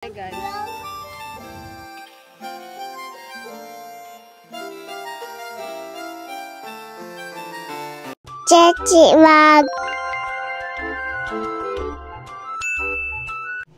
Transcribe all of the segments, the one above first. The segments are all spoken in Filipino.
Hi guys. Chechi Vlog.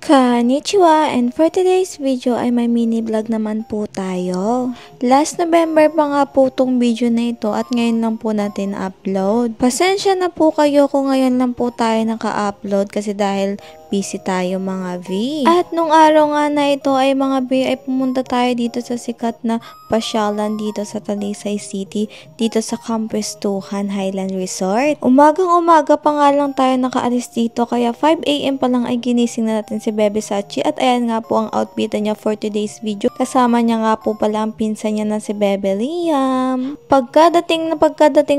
Konnichiwa, and for today's video ay may mini vlog naman po tayo. Last November pa nga po tong video na ito at ngayon lang po natin upload. Pasensya na po kayo kung ngayon lang po tayo naka-upload kasi dahil busy tayo mga V. At nung araw nga na ito ay mga V ay pumunta tayo dito sa sikat na pasyalan dito sa Talisay City, dito sa Campus 2 Highland Resort. Umagang-umaga pa nga lang tayo nakaalis dito kaya 5 AM pa lang ay ginising na natin si Bebe Sachi at ayan nga po ang outfit niya for today's video. Kasama niya nga po pala ang pinsan niya na si Bebe Liam. Pagkadating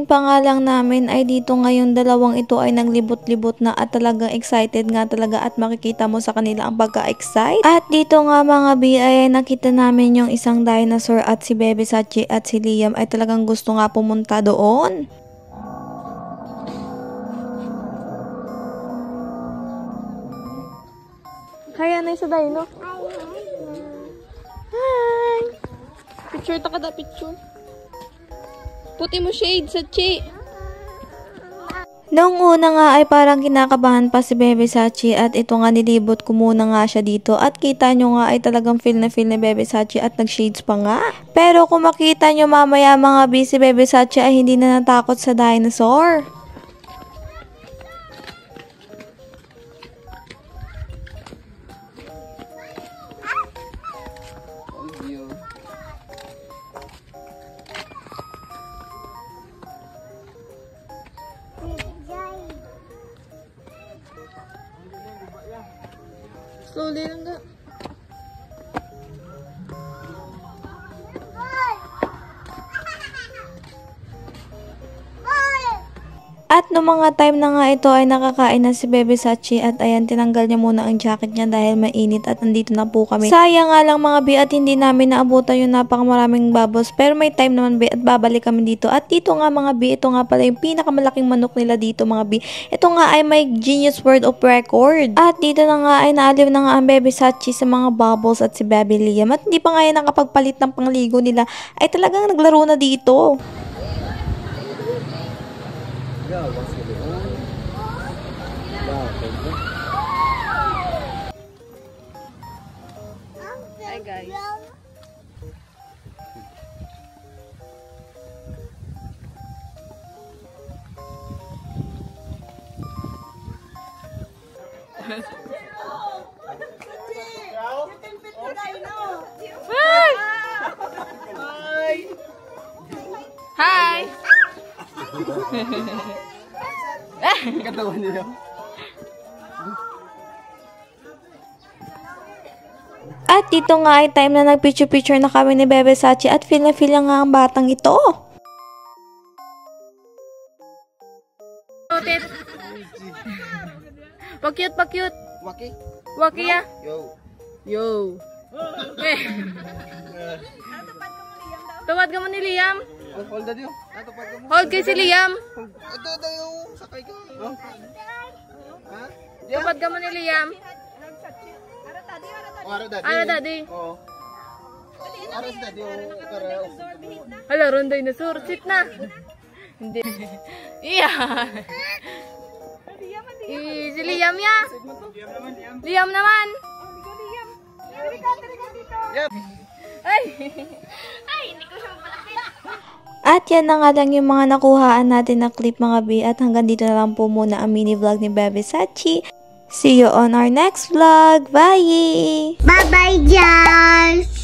pa nga lang namin ay dito ngayon dalawang ito ay naglibot-libot na at talagang excited nga talaga at makikita mo sa kanila ang pagka-excite. At dito nga mga B ay nakita namin yung isang dinosaur at si Bebe Sachi at si Liam ay talagang gusto nga pumunta doon. Kaya na sa dino. Hi! Picture ta kada picture. Puti mo shade sa chi. Noong una nga ay parang kinakabahan pa si Bebe Sachi at ito nga nilibot ko muna nga siya dito at kita nyo nga ay talagang feel ni Bebe Sachi at nag-shades pa nga. Pero kung makita nyo mamaya mga B, si Bebe Sachi ay hindi na natakot sa dinosaur. Slowly lang ga. At no mga time na nga ito ay nakakain na si Bebe Sachi at ayan tinanggal niya muna ang jacket niya dahil mainit at nandito na po kami. Sayang nga lang mga B at hindi namin naabutan yung napakamaraming bubbles pero may time naman B at babalik kami dito. At dito nga mga B, ito nga pala yung pinakamalaking manok nila dito mga B. Ito nga ay may Guinness World of Record. At dito na nga ay naaliw na nga ang Bebe Sachi sa mga bubbles at si Bebe Liam. At hindi pa nga yan nakapagpalit ng pangligo nila ay talagang naglaro na dito. Hi guys. Hi! Katawan niyo. At dito nga ay time na nagpicture-picture na kami ni Bebe Sachi at feel na feel nga ang batang ito. Pa-cute, pa-cute. Waki. Waki ya. Yo. Yo. Tuwad ka mo ni Liam. Hold that yo. Natupad ka mo. Hold kay si Liam. Ito yung sakay ka. Ha? Tuwad ka mo ni Liam. Ara daddy. Ara daddy. Oo. Ara daddy yung kareo. Hala, ron dinosaur. Sit na. Hindi. Iya. Si Liam ya. Liam naman. Yep. Ay. At yan na nga lang yung mga nakuhaan natin na clip mga B at hanggang dito na lang po muna ang mini vlog ni Bebe Sachi. See you on our next vlog. Bye! Bye bye, guys.